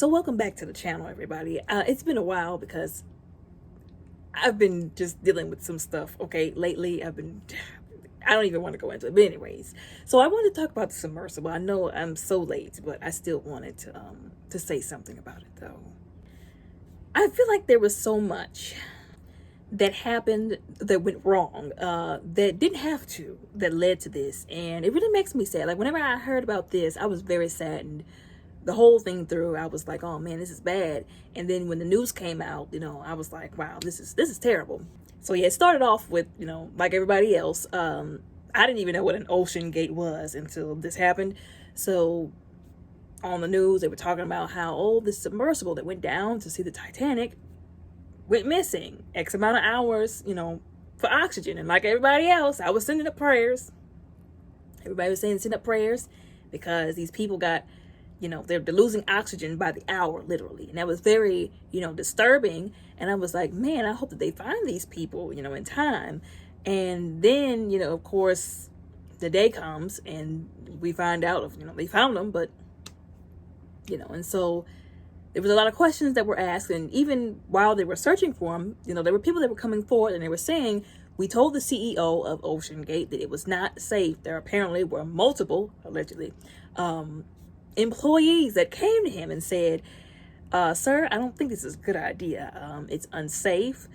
So welcome back to the channel, everybody. It's been a while because I've been just dealing with some stuff, okay? Lately, I don't even want to go into it, but anyways. So I wanted to talk about the submersible. I know I'm so late, but I still wanted to say something about it, though. I feel like there was so much that happened that went wrong, that didn't have to, that led to this. And it really makes me sad. Like, whenever I heard about this, I was very saddened. The whole thing through, I was like, oh man, this is bad. And then when the news came out, I was like, wow, this is terrible. So yeah, it started off with, like everybody else, I didn't even know what an ocean gate was until this happened. So on the news, they were talking about how, oh, this submersible that went down to see the Titanic went missing X amount of hours, for oxygen. And like everybody else, I was sending up prayers. Everybody was saying send up prayers because these people got, they're losing oxygen by the hour, literally. And that was very, disturbing. And I was like, man, I hope that they find these people, in time. And then, of course, the day comes and we find out, they found them, but, and so there was a lot of questions that were asked. And even while they were searching for them, there were people that were coming forward and they were saying, we told the CEO of Ocean Gate that it was not safe. There apparently were multiple, allegedly, employees that came to him and said, sir, I don't think this is a good idea. It's unsafe.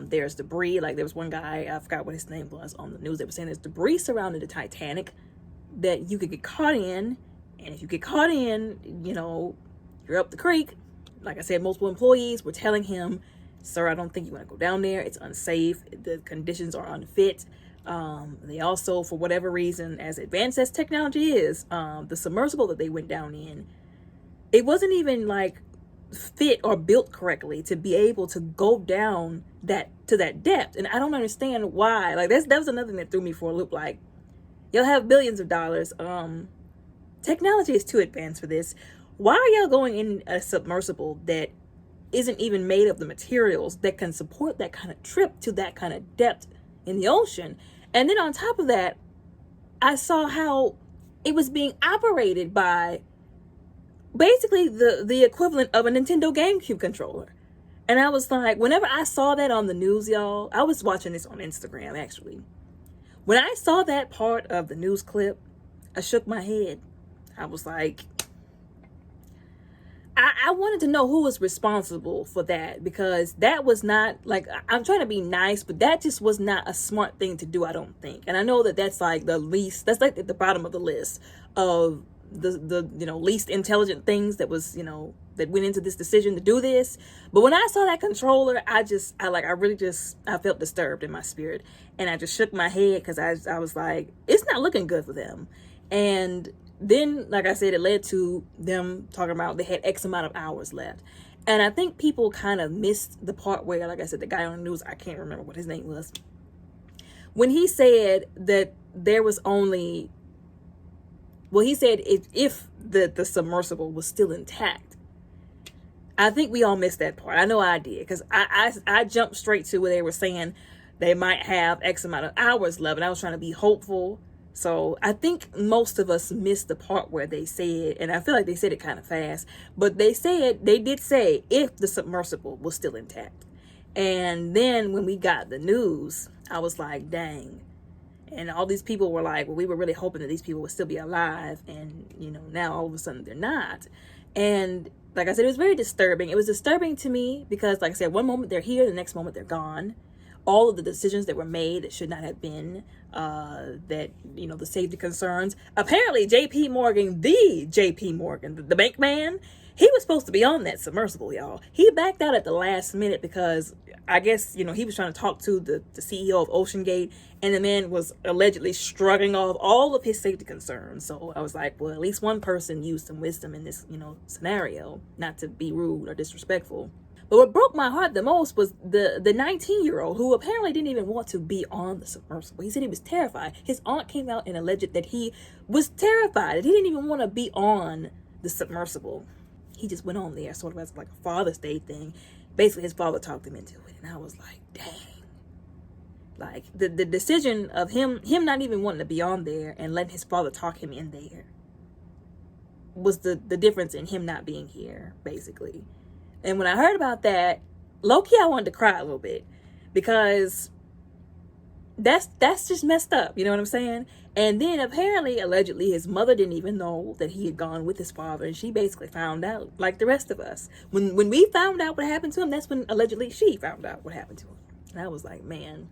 There's debris. Like, there was one guy, I forgot what his name was, on the news. They were saying there's debris surrounding the Titanic that you could get caught in. And if you get caught in, you're up the creek. Like I said, multiple employees were telling him, sir, I don't think you want to go down there. It's unsafe. The conditions are unfit. They also, for whatever reason, as advanced as technology is, the submersible that they went down in, it wasn't even like fit or built correctly to be able to go down to that depth. And I don't understand why. Like, that was another thing that threw me for a loop. Like, you'll have billions of dollars. Technology is too advanced for this. Why are y'all going in a submersible that isn't even made of the materials that can support that kind of trip to that kind of depth in the ocean? And then on top of that, I saw how it was being operated by basically the equivalent of a Nintendo GameCube controller. And I was like, whenever I saw that on the news, y'all, I was watching this on Instagram, actually. When I saw that part of the news clip, I shook my head. I was like, I wanted to know who was responsible for that, because that was not, like, I'm trying to be nice, but that just was not a smart thing to do, I don't think. And I know that that's like that's like at the bottom of the list of the least intelligent things that was, that went into this decision to do this. But when I saw that controller, I felt disturbed in my spirit, and I just shook my head because I was like, it's not looking good for them. And then, like I said, it led to them talking about they had X amount of hours left. And I think people kind of missed the part where, like I said, the guy on the news, I can't remember what his name was, when he said that there was only, well, he said if the submersible was still intact. I think we all missed that part. I know I did, because I jumped straight to where they were saying they might have X amount of hours left, and I was trying to be hopeful. So I think most of us missed the part where they said, and I feel like they said it kind of fast, but they did say if the submersible was still intact. And then when we got the news, I was like, dang. And all these people were like, well, we were really hoping that these people would still be alive. And, now all of a sudden they're not. And like I said, it was very disturbing. It was disturbing to me because, like I said, one moment they're here, the next moment they're gone. All of the decisions that were made that should not have been, the safety concerns. Apparently, JP Morgan, the bank man, he was supposed to be on that submersible, y'all. He backed out at the last minute because I guess, he was trying to talk to the CEO of Ocean Gate, and the man was allegedly shrugging off all of his safety concerns. So I was like, well, at least one person used some wisdom in this, scenario, not to be rude or disrespectful. But what broke my heart the most was the 19-year-old who apparently didn't even want to be on the submersible. He said he was terrified. His aunt came out and alleged that he was terrified, that he didn't even want to be on the submersible. He just went on there sort of as like a Father's Day thing. Basically, his father talked him into it. And I was like, dang. Like, the decision of him not even wanting to be on there and letting his father talk him in there. was the difference in him not being here, basically. And when I heard about that, low-key, I wanted to cry a little bit, because that's just messed up, you know what I'm saying? And then apparently, allegedly, his mother didn't even know that he had gone with his father, and she basically found out like the rest of us. When we found out what happened to him, that's when allegedly she found out what happened to him. And I was like, man.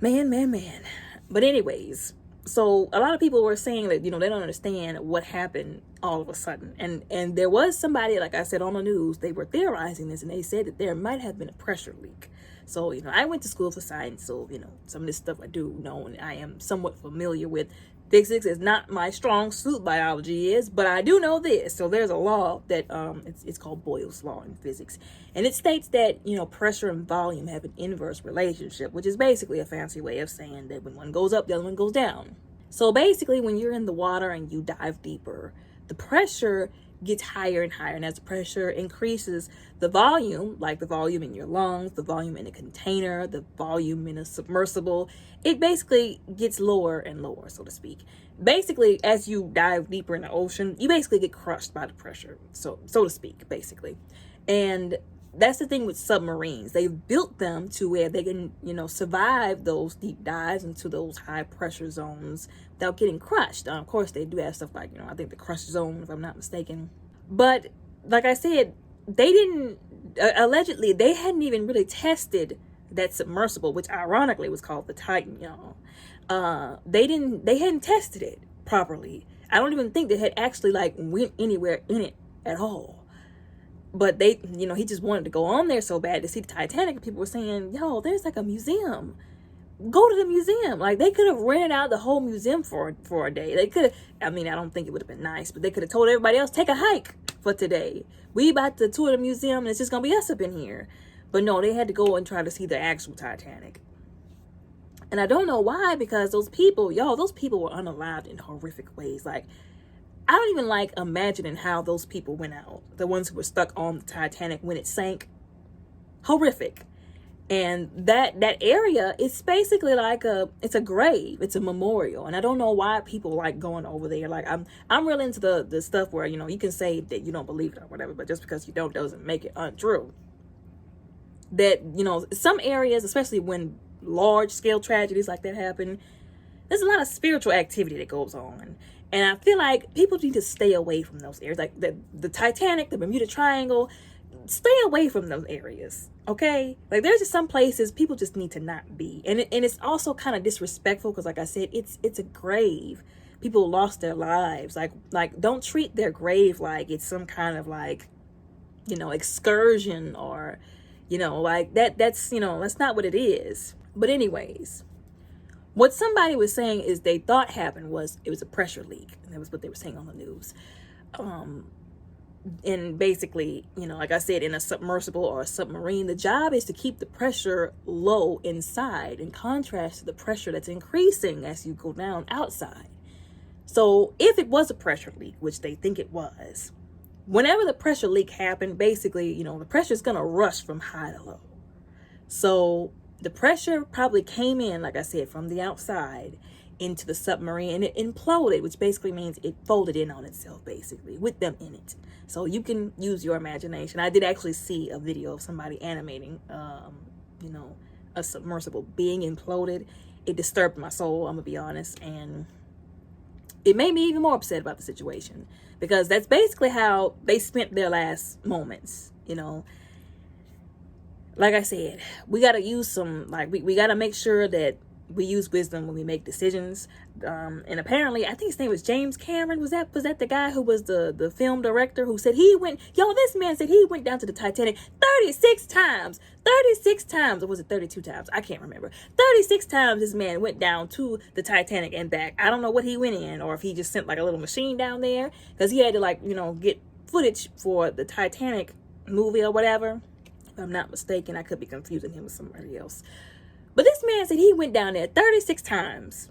But anyways, so a lot of people were saying that, they don't understand what happened all of a sudden. And there was somebody, like I said, on the news, they were theorizing this, and they said that there might have been a pressure leak. So, I went to school for science, so, some of this stuff I do know, and I am somewhat familiar with. Physics is not my strong suit, biology is, but I do know this. So there's a law that, it's called Boyle's law in physics. And it states that, pressure and volume have an inverse relationship, which is basically a fancy way of saying that when one goes up, the other one goes down. So basically, when you're in the water and you dive deeper, the pressure gets higher and higher. And as the pressure increases, the volume, like the volume in your lungs, the volume in a container, the volume in a submersible, it basically gets lower and lower, so to speak. Basically, as you dive deeper in the ocean, you basically get crushed by the pressure, so to speak, basically. And that's the thing with submarines. They've built them to where they can, survive those deep dives into those high pressure zones without getting crushed. Of course, they do have stuff like, I think the crush zone, if I'm not mistaken. But like I said, they didn't, allegedly, they hadn't even really tested that submersible, which ironically was called the Titan, y'all. They hadn't tested it properly. I don't even think they had actually went anywhere in it at all. But they, he just wanted to go on there so bad to see the Titanic. People were saying, yo, there's a museum. Go to the museum. They could have rented out the whole museum for a day. They could have, I don't think it would have been nice, but they could have told everybody else, take a hike for today. We about to tour the museum, and it's just going to be us up in here. But no, they had to go and try to see the actual Titanic. And I don't know why, because those people were unalived in horrific ways. I don't even imagining how those people went out. The ones who were stuck on the Titanic when it sank. Horrific. And that area, it's basically it's a grave. It's a memorial. And I don't know why people like going over there. I'm really into the stuff where, you can say that you don't believe it or whatever, but just because you don't doesn't make it untrue. That, some areas, especially when large scale tragedies like that happen, there's a lot of spiritual activity that goes on. And I feel like people need to stay away from those areas. Like the Titanic, the Bermuda Triangle, stay away from those areas, okay? There's just some places people just need to not be. And it's also kind of disrespectful because, like I said, it's a grave. People lost their lives. Don't treat their grave like it's some kind of excursion or, that's not what it is. But anyways, what somebody was saying is they thought happened was it was a pressure leak. And that was what they were saying on the news. And basically, like I said, in a submersible or a submarine, the job is to keep the pressure low inside in contrast to the pressure that's increasing as you go down outside. So if it was a pressure leak, which they think it was, whenever the pressure leak happened, basically, the pressure is going to rush from high to low. So the pressure probably came in, like I said, from the outside into the submarine, and it imploded, which basically means it folded in on itself, basically, with them in it. So you can use your imagination. I did actually see a video of somebody animating, a submersible being imploded. It disturbed my soul, I'm gonna be honest, and it made me even more upset about the situation, because that's basically how they spent their last moments, Like I said, we got to use some, we got to make sure that we use wisdom when we make decisions. And apparently, I think his name was James Cameron. Was that the guy who was the film director who said this man said he went down to the Titanic 36 times. 36 times. Or was it 32 times? I can't remember. 36 times this man went down to the Titanic and back. I don't know what he went in, or if he just sent a little machine down there, because he had to get footage for the Titanic movie or whatever. If I'm not mistaken, I could be confusing him with somebody else. But this man said he went down there 36 times.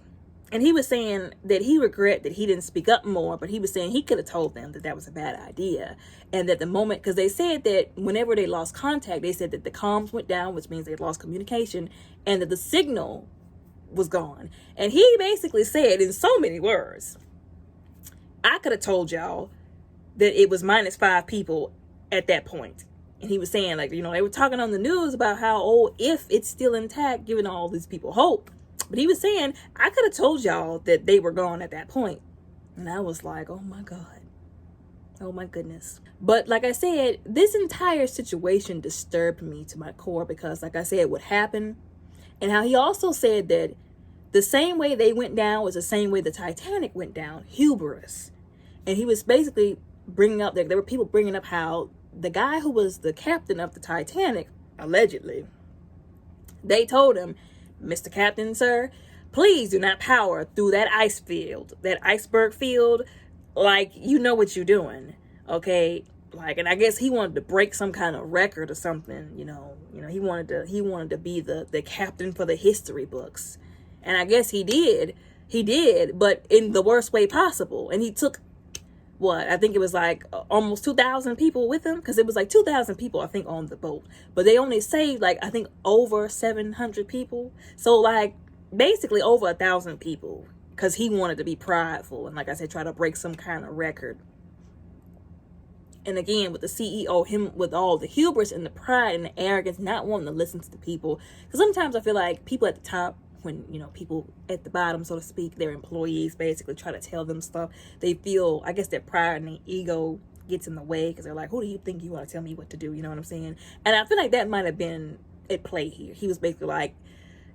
And he was saying that he regret that he didn't speak up more, but he was saying he could have told them that was a bad idea. And that the moment, because they said that whenever they lost contact, they said that the comms went down, which means they lost communication, and that the signal was gone. And he basically said in so many words I could have told y'all that it was -5 people at that point. And he was saying, like, they were talking on the news about how, oh, if it's still intact, giving all these people hope. But he was saying, I could have told y'all that they were gone at that point. And I was like, oh my God. Oh my goodness. But like I said, this entire situation disturbed me to my core because, like I said, what happened and how he also said that the same way they went down was the same way the Titanic went down, hubris. And he was basically bringing up, there were people bringing up how the guy who was the captain of the Titanic, allegedly, they told him, Mr. Captain, sir, please do not power through that ice field, that iceberg field, like, you know what you're doing, okay? Like, and I guess he wanted to break some kind of record or something, he wanted to be the captain for the history books. And I guess he did, but in the worst way possible. And he took, I think it was like almost 2,000 people with him, because it was like 2,000 people, I think, on the boat. But they only saved, like, I think over 700 people. So, like, basically over 1,000 people, because he wanted to be prideful and, like I said, try to break some kind of record. And again, with the CEO, him with all the hubris and the pride and the arrogance, not wanting to listen to the people. Because sometimes I feel like people at the top, when, people at the bottom, so to speak, their employees basically try to tell them stuff, they feel, I guess, their pride and their ego gets in the way, because they're like, who do you think you want to tell me what to do? You know what I'm saying? And I feel like that might have been at play here. He was basically like,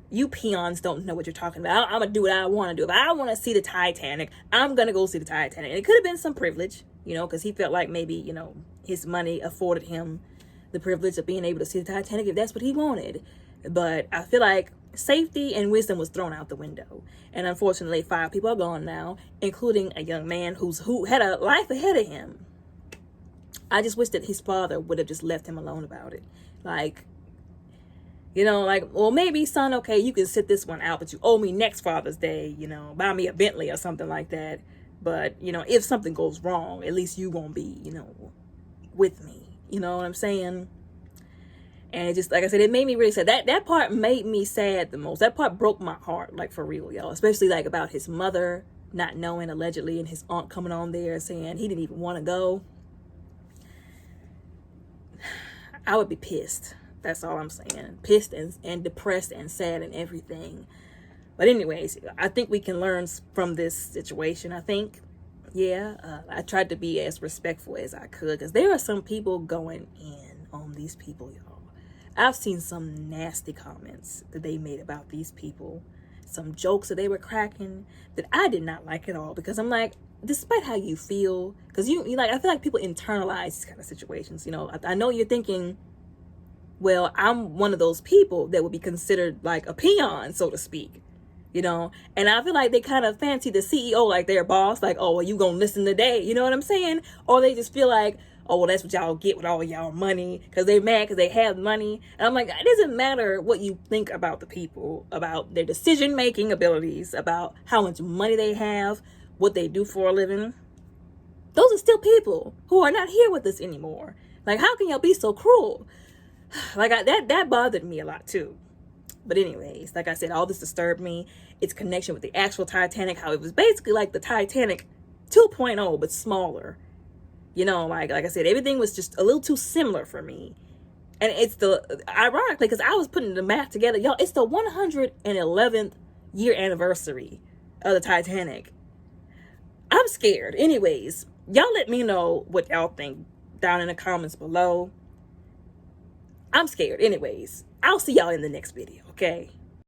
you peons don't know what you're talking about. I'm going to do what I want to do. If I want to see the Titanic, I'm going to go see the Titanic. And it could have been some privilege, because he felt like maybe, his money afforded him the privilege of being able to see the Titanic if that's what he wanted. But I feel like safety and wisdom was thrown out the window. And unfortunately, 5 people are gone now, including a young man who had a life ahead of him. I just wish that his father would have just left him alone about it. Like, well, maybe, son, okay, you can sit this one out, but you owe me next Father's Day, buy me a Bentley or something like that. But, if something goes wrong, at least you won't be, with me. You know what I'm saying? And it just, like I said, it made me really sad. That part made me sad the most. That part broke my heart, like, for real, y'all. Especially, like, about his mother not knowing, allegedly, and his aunt coming on there saying he didn't even want to go. I would be pissed. That's all I'm saying. Pissed and depressed and sad and everything. But anyways, I think we can learn from this situation, I think. Yeah, I tried to be as respectful as I could, because there are some people going in on these people, y'all. I've seen some nasty comments that they made about these people, some jokes that they were cracking that I did not like at all, because I'm like, despite how you feel, because you like, I feel like people internalize these kind of situations. I know you're thinking, well, I'm one of those people that would be considered like a peon, so to speak, and I feel like they kind of fancy the CEO like their boss, like, oh, well, you gonna listen today, you know what I'm saying? Or they just feel like, oh, well, that's what y'all get with all y'all money, because they're mad because they have money. And I'm like, it doesn't matter what you think about the people, about their decision-making abilities, about how much money they have, what they do for a living. Those are still people who are not here with us anymore. Like, how can y'all be so cruel? Like, that bothered me a lot, too. But anyways, like I said, all this disturbed me. Its connection with the actual Titanic, how it was basically like the Titanic 2.0, but smaller. Like I said, everything was just a little too similar for me. And it's ironically, because I was putting the math together, y'all, it's the 111th year anniversary of the Titanic. I'm scared. Anyways, y'all let me know what y'all think down in the comments below. I'm scared. Anyways, I'll see y'all in the next video, okay?